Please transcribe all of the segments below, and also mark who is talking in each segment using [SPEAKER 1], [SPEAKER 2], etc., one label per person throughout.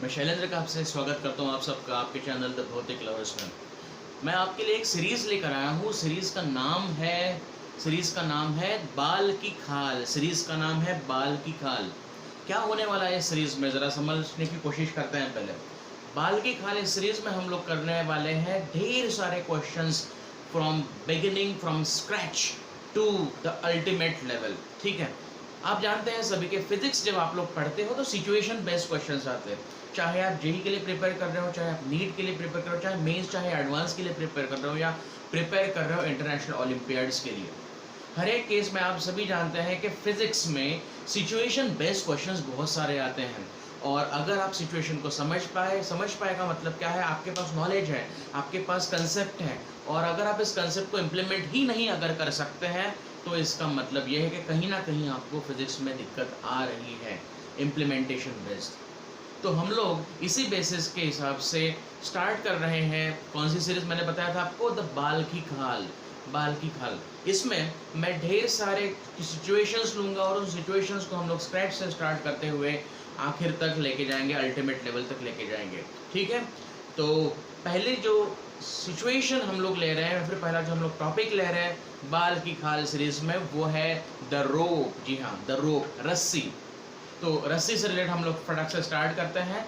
[SPEAKER 1] मैं शैलेंद्र का आपसे स्वागत करता हूँ आप सबका आपके चैनल द भौतिक लवर्स में। मैं आपके लिए एक सीरीज़ लेकर आया हूँ। सीरीज़ का नाम है बाल की खाल। सीरीज़ का नाम है बाल की खाल। क्या होने वाला है इस सीरीज़ में, ज़रा समझने की कोशिश करते हैं। पहले बाल की खाल इस सीरीज़ में हम लोग करने वाले हैं ढेर सारे questions from beginning, from scratch to the ultimate level. ठीक है, आप जानते हैं सभी के फिजिक्स जब आप लोग पढ़ते हो तो सिचुएशन बेस्ड क्वेश्चंस आते हैं। चाहे आप जेई के लिए प्रिपेयर कर रहे हो, चाहे आप नीट के लिए प्रिपेयर कर रहे हो, चाहे मेंस, चाहे एडवांस के लिए प्रिपेयर कर रहे हो, या प्रिपेयर कर रहे हो इंटरनेशनल ओलंपियाड्स के लिए। हर एक केस में आप सभी जानते हैं कि फिजिक्स में सिचुएशन बेस्ड क्वेश्चंस बहुत सारे आते हैं। और अगर आप सिचुएशन को समझ पाए का मतलब क्या है, आपके पास नॉलेज है, आपके पास कंसेप्ट है, और अगर आप इस कंसेप्ट को इम्प्लीमेंट ही नहीं अगर कर सकते हैं तो इसका मतलब यह है कि कहीं ना कहीं आपको फिजिक्स में दिक्कत आ रही है इम्प्लीमेंटेशन बेस्ड। तो हम लोग इसी बेसिस के हिसाब से स्टार्ट कर रहे हैं। कौन सी सीरीज मैंने बताया था आपको, द बाल की खाल। बाल की खाल, इसमें मैं ढेर सारे सिचुएशंस लूँगा और उन सिचुएशंस को हम लोग स्क्रैच से स्टार्ट करते हुए आखिर तक लेके जाएंगे, अल्टीमेट लेवल तक लेके जाएंगे। ठीक है, तो पहले जो सिचुएशन हम लोग ले रहे हैं, फिर पहला जो हम लोग टॉपिक ले रहे हैं बाल की खाल सीरीज में, वो है द रोप। जी हाँ, द रोप, रस्सी। तो रस्सी से रिलेटेड हम लोग फटाक से स्टार्ट करते हैं।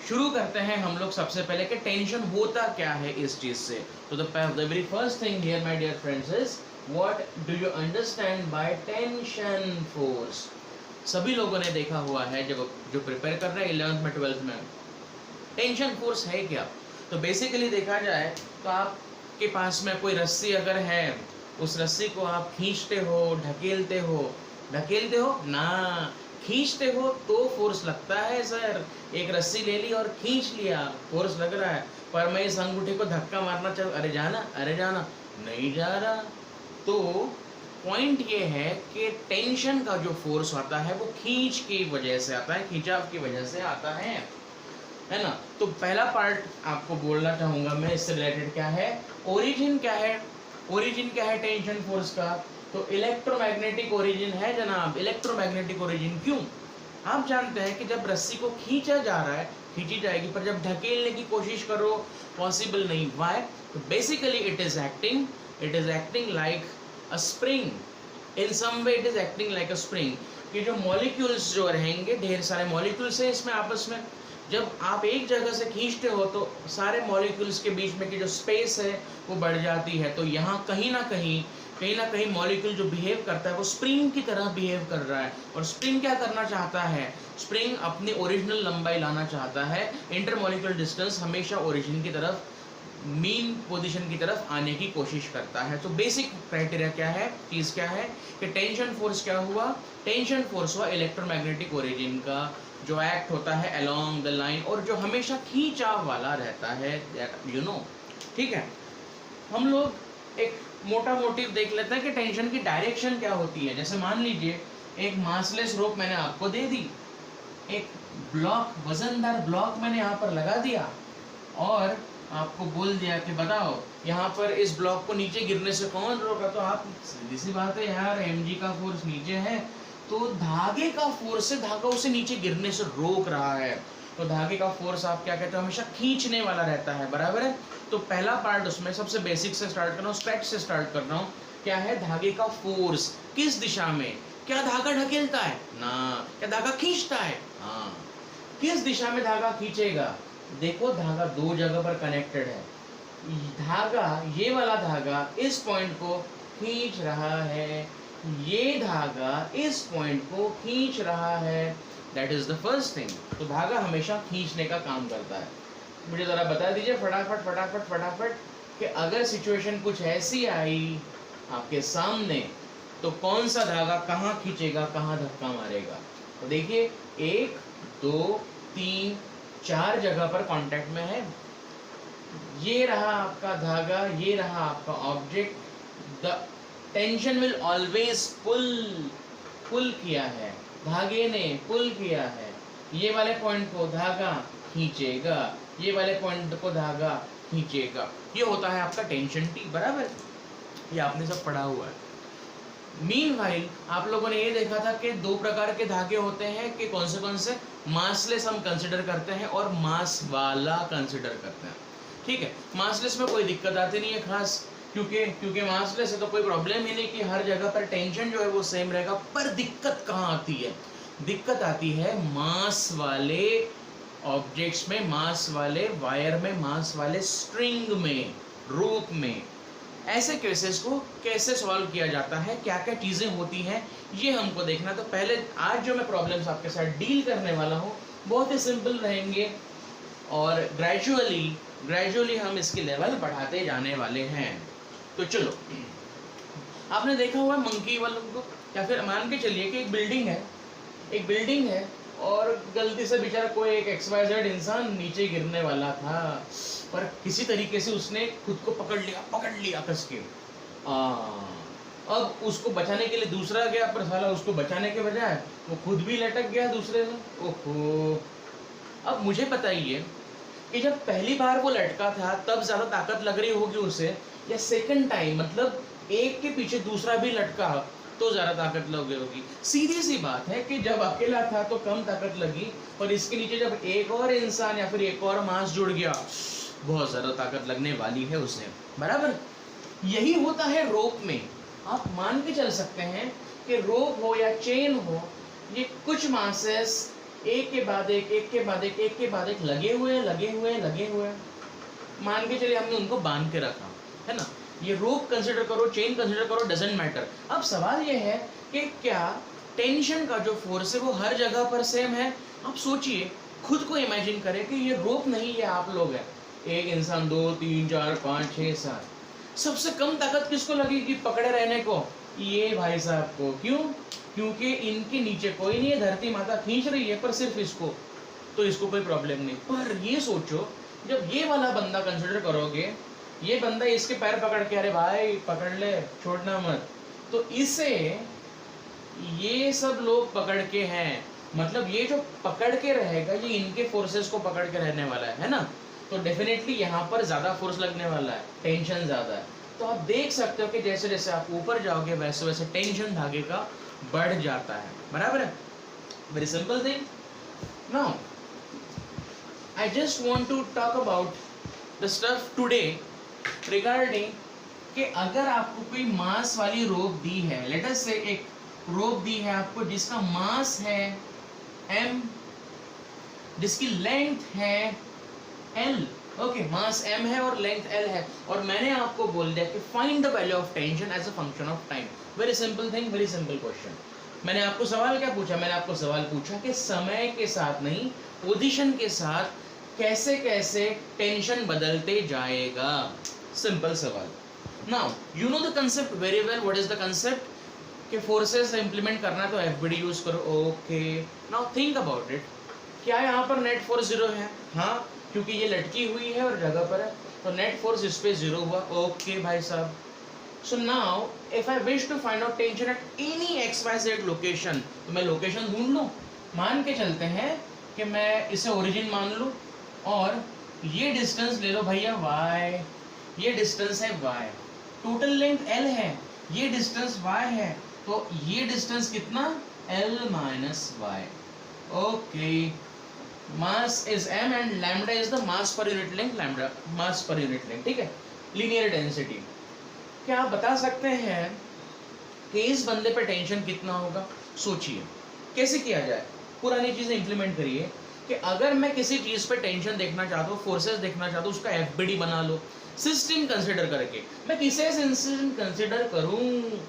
[SPEAKER 1] शुरू करते हैं हम लोग सबसे पहले कि टेंशन होता क्या है इस चीज से। तो the very first thing here my dear friends is what do you understand by tension force. सभी लोगों ने देखा हुआ है जब जो प्रिपेयर कर रहे हैं 11th में 12th में, टेंशन फोर्स है क्या। तो बेसिकली देखा जाए तो आपके पास में कोई रस्सी अगर है, उस रस्सी को आप खींचते हो, ढकेलते हो ना, खींचते हो तो फोर्स लगता है सर। एक रस्सी ले ली और खींच लिया, फोर्स लग रहा है, पर मैं इस अंगूठे को धक्का मारना चाहूँ, अरे जाना, नहीं जा रहा। तो पॉइंट ये है कि टेंशन का जो फोर्स आता है वो खींच की वजह से आता है, खिंचाव की वजह से आता है ना। तो पहला पार्ट आपको बोलना चाहूँगा मैं इससे रिलेटेड क्या है, ओरिजिन क्या है टेंशन फोर्स का। तो इलेक्ट्रोमैग्नेटिक ओरिजिन है जनाब, इलेक्ट्रोमैग्नेटिक ओरिजिन। क्यों? आप जानते हैं कि जब रस्सी को खींचा जा रहा है, खींची जाएगी, पर जब ढकेलने की कोशिश करो पॉसिबल नहीं। व्हाई? तो basically it is acting like a spring. In some way it is acting like a spring. कि जो मॉलिक्यूल्स जो रहेंगे, ढेर सारे मॉलिक्यूल्स हैं इसमें आपस में, जब आप एक जगह से खींचते हो तो सारे मॉलिक्यूल्स के बीच में की जो स्पेस है वो बढ़ जाती है। तो यहाँ कहीं ना कहीं मॉलिक्यूल जो बिहेव करता है वो स्प्रिंग की तरह बिहेव कर रहा है। और स्प्रिंग क्या करना चाहता है, स्प्रिंग अपनी ओरिजिनल लंबाई लाना चाहता है। इंटरमॉलिक्यूलर डिस्टेंस हमेशा ओरिजिन की तरफ, मीन पोजीशन की तरफ आने की कोशिश करता है। तो बेसिक क्राइटेरिया क्या है, चीज़ क्या है कि टेंशन फोर्स क्या हुआ, टेंशन फोर्स हुआ इलेक्ट्रोमैग्नेटिक ओरिजिन का, जो एक्ट होता है अलोंग द लाइन और जो हमेशा खींचाव वाला रहता है, यू नो। ठीक है, हम लोग एक मोटा मोटिव देख लेते हैं कि टेंशन की डायरेक्शन क्या होती है। जैसे मान लीजिए एक मासलेस रोप मैंने आपको दे दी, एक ब्लॉक, वजनदार ब्लॉक मैंने यहाँ पर लगा दिया और आपको बोल दिया कि बताओ यहाँ पर इस ब्लॉक को नीचे गिरने से कौन रोका। तो आप, सीधी सी बात है यार, mg का फोर्स नीचे है, तो धागे का फोर्स से धागा उसे नीचे गिरने से रोक रहा है। तो धागे का फोर्स आप क्या कहते हो, हमेशा खींचने वाला रहता है, बराबर है। तो पहला पार्ट उसमें सबसे बेसिक से स्टार्ट कर रहा हूँ, स्क्रैच से स्टार्ट कर रहा हूँ। क्या है धागे का फोर्स, किस दिशा में, क्या धागा ढकेलता है ना, क्या धागा खींचता है, हाँ, किस दिशा में धागा खींचेगा। देखो धागा दो जगह पर कनेक्टेड है, धागा, ये वाला धागा इस पॉइंट को खींच रहा है, ये धागा इस पॉइंट को खींच रहा है। That is the first thing. तो धागा हमेशा खींचने का काम करता है। मुझे ज़रा बता दीजिए फटाफट कि अगर सिचुएशन कुछ ऐसी आई आपके सामने तो कौन सा धागा कहाँ खींचेगा, कहाँ धक्का मारेगा। तो देखिए 1 2 3 4 जगह पर कांटेक्ट में है। ये रहा आपका धागा, ये रहा आपका object. The tension will always pull किया है, धागे ने पुल किया है। ये वाले पॉइंट को धागा खींचेगा, ये वाले पॉइंट को धागा खींचेगा। ये होता है आपका टेंशन टी, बराबर। ये आपने सब पढ़ा हुआ है। मीनवाइल आप लोगों ने ये देखा था कि 2 प्रकार के धागे होते हैं कि कौन से मासलेस हम कंसिडर करते हैं और मास वाला कंसिडर करते हैं। ठीक है, मासलेस में कोई दिक्कत आती नहीं है खास, क्योंकि मासलेस है तो कोई प्रॉब्लम ही नहीं कि हर जगह पर टेंशन जो है वो सेम रहेगा। पर दिक्कत कहाँ आती है? दिक्कत आती है मास वाले ऑब्जेक्ट्स में, मास वाले वायर में, मास वाले स्ट्रिंग में, रोप में। ऐसे केसेस को कैसे सॉल्व किया जाता है, क्या क्या चीज़ें होती हैं, ये हमको देखना। तो पहले आज जो मैं प्रॉब्लम्स आपके साथ डील करने वाला हूँ बहुत ही सिंपल रहेंगे और ग्रेजुअली हम इसकी लेवल बढ़ाते जाने वाले हैं। तो चलो, आपने देखा हुआ मंकी वालों को, या फिर मान के चलिए कि एक बिल्डिंग है और गलती से बेचारा कोई एक XYZ इंसान नीचे गिरने वाला था, पर किसी तरीके से उसने खुद को पकड़ लिया कस के। अब उसको बचाने के लिए दूसरा गया, पर साला उसको बचाने के बजाय वो खुद भी लटक गया दूसरे से। ओहो। अब मुझे बताइए कि जब पहली बार वो लटका था तब ज़्यादा ताकत लग रही होगी उसे, या सेकंड टाइम मतलब एक के पीछे दूसरा भी लटका तो ज़्यादा ताकत लगी होगी? सीधी सी बात है कि जब अकेला था तो कम ताकत लगी, और इसके नीचे जब एक और इंसान या फिर एक और मास जुड़ गया, बहुत ज़्यादा ताकत लगने वाली है उसे। बराबर यही होता है रोप में। आप मान के चल सकते हैं कि रोप हो या चेन हो, ये कुछ मासेस एक के बाद एक लगे हुए मान के चलिए हमने उनको बांध के रखा है ना। ये रोप कंसिडर करो, चेन कंसिडर करो, डजंट मैटर। अब सवाल ये है कि क्या टेंशन का जो फोर्स है वो हर जगह पर सेम है? आप सोचिए, खुद को इमेजिन करें कि ये रोप नहीं, ये आप लोग हैं। एक इंसान, 2 3 4 5 6 7, सबसे कम ताकत किसको लगेगी पकड़े रहने को? ये भाई साहब को। क्यों? क्योंकि इनके नीचे कोई नहीं है, धरती माता खींच रही है, पर सिर्फ इसको, तो इसको कोई प्रॉब्लम नहीं। पर ये सोचो, जब ये वाला बंदा कंसिडर करोगे, ये बंदा इसके पैर पकड़ के, अरे भाई पकड़ ले, छोड़ना मत, तो इसे ये सब लोग पकड़ के हैं, मतलब ये जो पकड़ के रहेगा ये इनके फोर्सेस को पकड़ के रहने वाला है ना। तो डेफिनेटली यहाँ पर ज़्यादा फोर्स लगने वाला है, टेंशन ज़्यादा है। तो आप देख सकते हो कि जैसे जैसे आप ऊपर जाओगे वैसे वैसे टेंशन धागे का बढ़ जाता है। बराबर है? Very simple thing. Now I just want to talk about the stuff today regarding कि अगर आपको कोई मास वाली रोप दी है, लेट अस से एक रोप दी है आपको जिसका मास है m, जिसकी लेंथ है l, ओके, मास m है और लेंथ l है, और मैंने आपको बोल दिया कि find the value of tension as a function of time. Very simple thing, very simple question. मैंने आपको सवाल क्या पूछा? मैंने आपको सवाल पूछा कि समय के साथ नहीं, पोजीशन के साथ कैसे कैसे टेंशन बदलते जाएगा। सिंपल सवाल। Now you know the concept very well. What is the concept? कि फोर्सेस इंप्लीमेंट करना तो FBD यूज करो। Okay, now think about it. क्या यहाँ पर नेट फोर्स 0 है? हाँ, क्योंकि ये लटकी हुई है और जगह पर है, तो नेट फोर्स इस पे 0 हुआ। ओके भाई साहब। So now if I wish to find out tension at any XYZ location, तो मैं लोकेशन ढूंढ लूँ। मान के चलते हैं कि मैं इसे ओरिजिन मान लूँ, और ये डिस्टेंस ले लो भैया y, ये डिस्टेंस है y, टोटल लेंथ l है, ये डिस्टेंस y है, तो ये डिस्टेंस कितना? l minus y। Okay, mass is m and lambda is the mass per unit length, lambda mass per unit length. ठीक है, लीनियर डेंसिटी। क्या आप बता सकते हैं कि इस बंदे पे टेंशन कितना होगा? सोचिए कैसे किया जाए, पुरानी चीजें इंप्लीमेंट करिए कि अगर मैं किसी चीज पे टेंशन देखना चाहता हूँ, फोर्सेस देखना चाहता हूँ, उसका FBD बना लो सिस्टम कंसिडर करके। मैं किसे सिस्टम कंसिडर करूँ?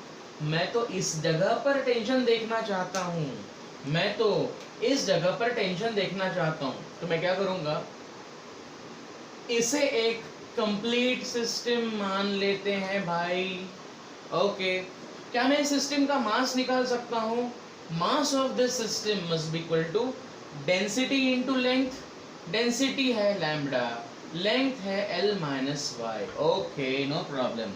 [SPEAKER 1] मैं तो इस जगह पर टेंशन देखना चाहता हूँ, मैं तो इस जगह पर टेंशन देखना चाहता हूँ, तो मैं क्या करूँगा? इसे एक कंप्लीट सिस्टम मान लेते हैं भाई। ओके, क्या मैं इस सिस्टम का मास निकाल सकता हूँ? Mass of this system must be equal to density into length. Density है लैम्डा, लेंथ है l minus y. Okay, no problem.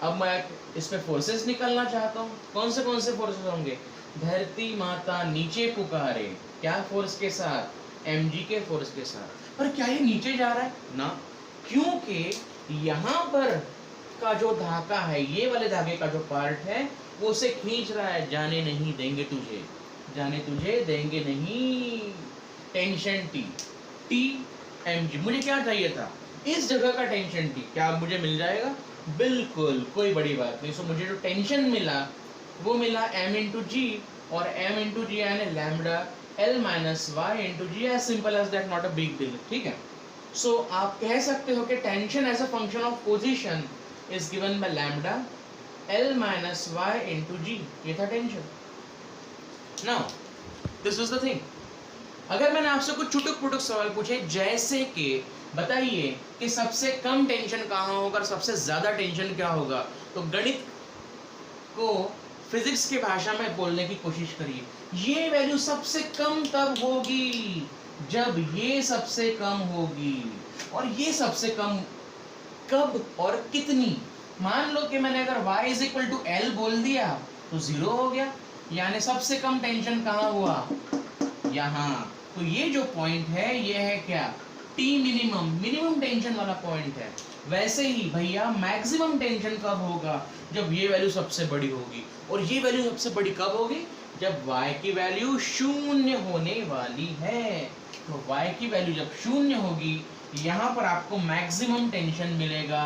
[SPEAKER 1] अब मैं इस पे फोर्सेस निकालना चाहता हूँ। कौन से फोर्सेस होंगे? धरती माता नीचे पुकारे, क्या फोर्स के साथ? mg के फोर्स के साथ। पर क्या ये नीचे जा रहा है? ना, क्योंकि यहाँ पर का जो धागा है, ये वाले धागे का जो पार्ट है, वो उसे खींच रहा है। जाने नहीं देंगे तुझे, जाने तुझे देंगे नहीं। Tension T, T M G. मुझे क्या चाहिए था, इस जगह का टेंशन टी, क्या मुझे मिल जाएगा? बिल्कुल, कोई बड़ी बात नहीं। सो मुझे जो टेंशन मिला वो मिला m इंटू जी, और m इंटू जी यानी lambda L minus y into g, as simple as that, not a big deal, ठीक है। सो आप कह सकते हो कि tension as a function of position is given by lambda L minus y into g, ये था tension. Now this is the thing, अगर मैंने आपसे कुछ छुटुक पुटुक सवाल पूछे, जैसे कि बताइए कि सबसे कम टेंशन कहाँ होगा और सबसे ज्यादा टेंशन क्या होगा, तो गणित को फिजिक्स की भाषा में बोलने की कोशिश करिए। ये वैल्यू सबसे कम तब होगी जब ये सबसे कम होगी, और ये सबसे कम कब और कितनी। मान लो कि मैंने अगर y is equal to L बोल दिया तो 0 हो गया, यानी सबसे कम टेंशन कहाँ हुआ, यहाँ। तो ये जो पॉइंट है ये है क्या, टी मिनिमम, मिनिमम टेंशन वाला पॉइंट है। वैसे ही भैया मैक्सिमम टेंशन कब होगा, जब ये वैल्यू सबसे बड़ी होगी, और ये वैल्यू सबसे बड़ी कब होगी, जब y की वैल्यू शून्य होने वाली है। तो y की वैल्यू जब शून्य होगी, यहाँ पर आपको मैक्सिमम टेंशन मिलेगा,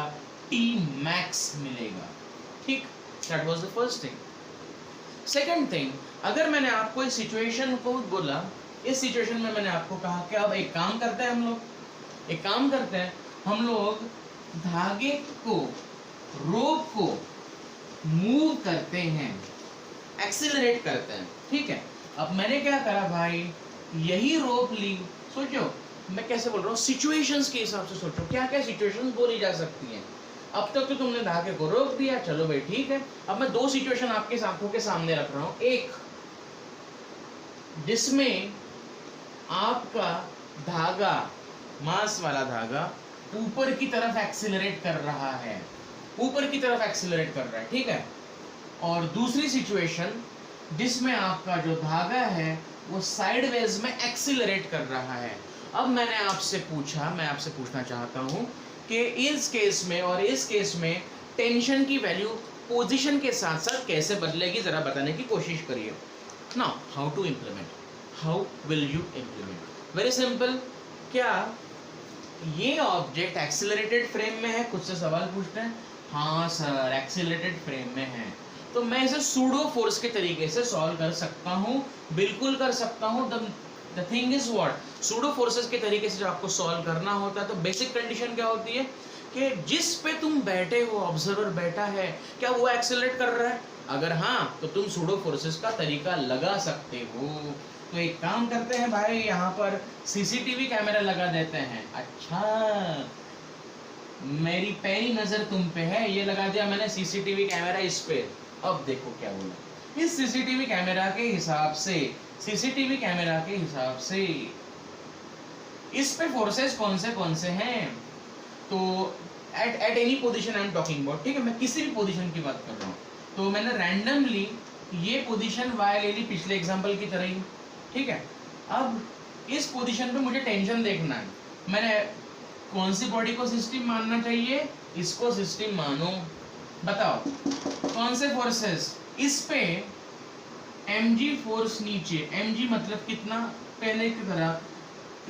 [SPEAKER 1] T मैक्स मिलेगा, ठीक। That was the first thing. Second thing, अगर मैंने आपको इस सिचुएशन को बोला, इस सिचुएशन में मैंने आपको कहा कि अब एक काम करते हैं, हम लोग धागे को, रोप को मूव करते हैं, एक्सीलरेट करते हैं, ठीक है। अब मैंने क्या करा भाई, यही रोप ली। सोचो मैं कैसे बोल रहा हूँ, सिचुएशंस के हिसाब से सोचो, क्या क्या सिचुएशंस बोली जा सकती हैं। अब तक तो तुमने धागे को रोक दिया, चलो भाई ठीक है। अब मैं दो सिचुएशन आपके आंखों के सामने रख रहा हूँ, एक जिसमें आपका धागा, मास वाला धागा ऊपर की तरफ एक्सीलरेट कर रहा है, ठीक है। और दूसरी सिचुएशन जिसमें आपका जो धागा है वो साइडवेज में एक्सीलरेट कर रहा है। अब मैंने आपसे पूछा, मैं आपसे पूछना चाहता हूँ कि इस केस में और इस केस में टेंशन की वैल्यू पोजीशन के साथ साथ कैसे बदलेगी, जरा बताने की कोशिश करिए। Now how to implement, how will you implement? Very simple. क्या ये ऑब्जेक्ट एक्सीलरेटेड फ्रेम में है? खुद से सवाल पूछते हैं, हाँ सर एक्सीलरेटेड फ्रेम में है। तो मैं इसे सूडो फोर्स के तरीके से सॉल्व कर सकता हूँ, बिल्कुल कर सकता हूँ। The thing is what, pseudo forces के तरीके से जब आपको सॉल्व करना होता है तो बेसिक कंडीशन क्या होती है कि जिस पे तुम बैठे हो, ऑब्जर्वर बैठा है, क्या वो एक्सेलरेट कर रहा है? अगर हाँ, तो तुम सूडो फोर्सेस का तरीका लगा सकते हो। तो एक काम करते हैं भाई, यहाँ पर सीसीटीवी कैमरा लगा देते हैं। अच्छा, मेरी पैनी नजर तुम पे है, ये लगा दिया मैंने सीसीटीवी कैमरा इस पे। अब देखो क्या बोला, इस सीसीटीवी कैमरा के हिसाब से इस पे फोर्सेस कौन से हैं? तो at any position I am talking about, ठीक है, मैं किसी भी पोजीशन की बात कर रहा हूँ। तो मैंने रैंडमली ये पोजीशन y ले ली, पिछले एग्जांपल की तरह ही, ठीक है। अब इस पोजीशन पे मुझे टेंशन देखना है, मैंने कौन सी बॉडी को सिस्टम मानना चाहिए? इसको सिस्टम मानो। बताओ कौन से फोर्सेस? इस पे mg फोर्स नीचे, mg मतलब कितना, पहले की तरह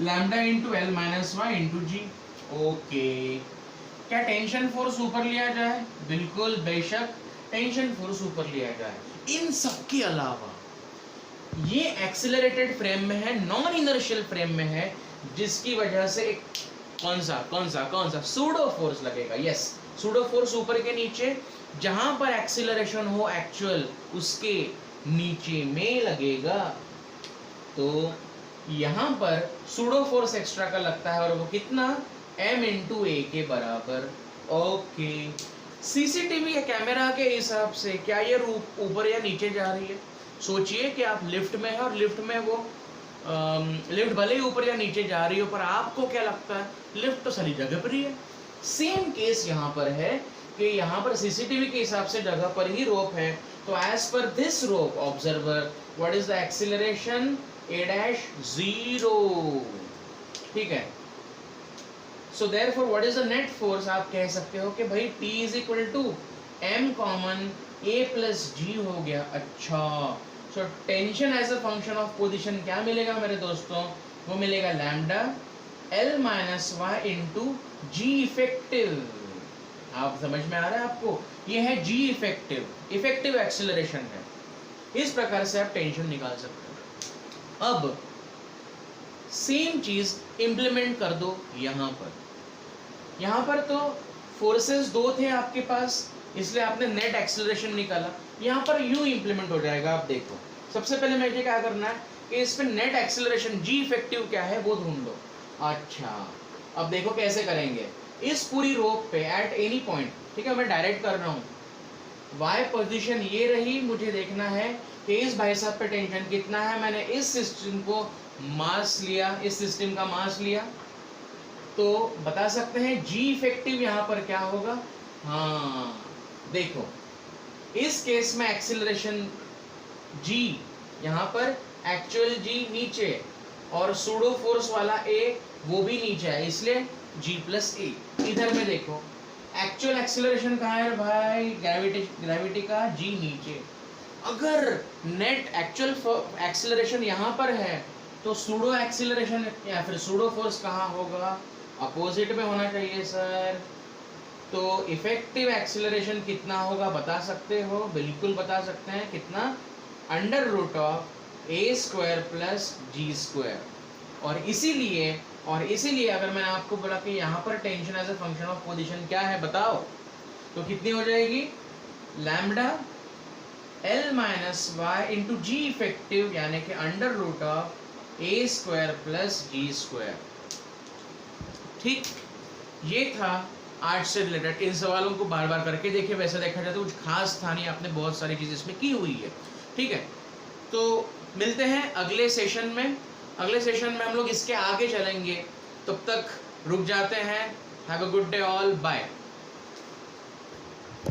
[SPEAKER 1] lambda into L minus y into g. Okay, क्या टेंशन फोर्स ऊपर लिया जाए? बिल्कुल बेशक टेंशन फोर्स ऊपर लिया जाए। इन सब के अलावा ये एक्सीलरेटेड फ्रेम में है, नॉन इनर्शियल फ्रेम में है, जिसकी वजह से एक कौन सा सूडो फोर्स लगेगा। यस, सूडो फोर्स ऊपर के नीचे, जहां पर एक्सीलरेशन हो एक्चुअल उसके नीचे में लगेगा। तो यहाँ पर सूडो फोर्स एक्स्ट्रा का लगता है, और वो कितना? m इंटू ए के बराबर। ओके, सीसीटीवी या कैमरा के हिसाब से क्या ये रूप ऊपर या नीचे जा रही है? सोचिए कि आप लिफ्ट में है और लिफ्ट में वो लिफ्ट भले ही ऊपर या नीचे जा रही हो, पर आपको क्या लगता है लिफ्ट तो सारी जगह पर ही है। सेम केस यहाँ पर है कि यहाँ पर सीसीटीवी के हिसाब से जगह पर ही रोप है। तो as per this rope observer, what is the acceleration? a dash 0, ठीक है। So therefore what is the net force? आप कह सकते हो कि भाई P is equal to m common a plus g हो गया। अच्छा, so tension as a function of position क्या मिलेगा मेरे दोस्तों? वो मिलेगा lambda L minus y into g effective. आप समझ में आ रहा है आपको, ये है जी इफेक्टिव, इफेक्टिव एक्सेलरेशन है। इस प्रकार से आप टेंशन निकाल सकते हो। अब सेम चीज इंप्लीमेंट कर दो यहाँ पर। यहाँ पर तो फोर्सेस दो थे आपके पास, इसलिए आपने नेट एक्सेलरेशन निकाला। यहाँ पर यूं इंप्लीमेंट हो जाएगा। आप देखो, सबसे पहले मुझे क्या करना है कि इस पे नेट एक्सेलरेशन जी इफेक्टिव क्या है वो ढूंढ लो। अच्छा, अब देखो कैसे करेंगे। इस पूरी रोप पे एट एनी पॉइंट, ठीक है, मैं डायरेक्ट कर रहा हूँ, वाई पोजीशन ये रही, मुझे देखना है कि इस भाई साहब पे टेंशन कितना है। मैंने इस सिस्टम को मास लिया, इस सिस्टम का मास लिया, तो बता सकते हैं जी इफेक्टिव यहाँ पर क्या होगा। हाँ देखो, इस केस में एक्सीलरेशन जी, यहाँ पर एक्चुअल जी नीचे और सूडो फोर्स वाला ए वो भी नीचे है, इसलिए जी प्लस ए। इधर में देखो एक्चुअल एक्सीलरेशन कहाँ है भाई, ग्रेविटी का जी नीचे। अगर नेट एक्चुअल एक्सीलरेशन यहाँ पर है तो सूडो एक्सीलरेशन या फिर सूडो फोर्स कहाँ होगा, अपोजिट में होना चाहिए सर। तो इफेक्टिव एक्सीलरेशन कितना होगा बता सकते हो, बिल्कुल बता सकते हैं। कितना, under root of a square plus g square. और इसीलिए अगर मैंने आपको बोला कि यहाँ पर tension as a function of position क्या है बताओ, तो कितनी हो जाएगी, lambda L minus y into g effective, यानी कि under root of a square plus g square. ठीक, ये था आर्ट्स से रिलेटेड। इन सवालों को बार बार करके देखिए, वैसे देखा जाए तो कुछ खास था नहीं, आपने बहुत सारी चीज़ इसमें की हुई है। ठीक है, तो मिलते हैं अगले सेशन में। अगले सेशन में हम लोग इसके आगे चलेंगे, तब तक रुक जाते हैं। Have a good day all, bye.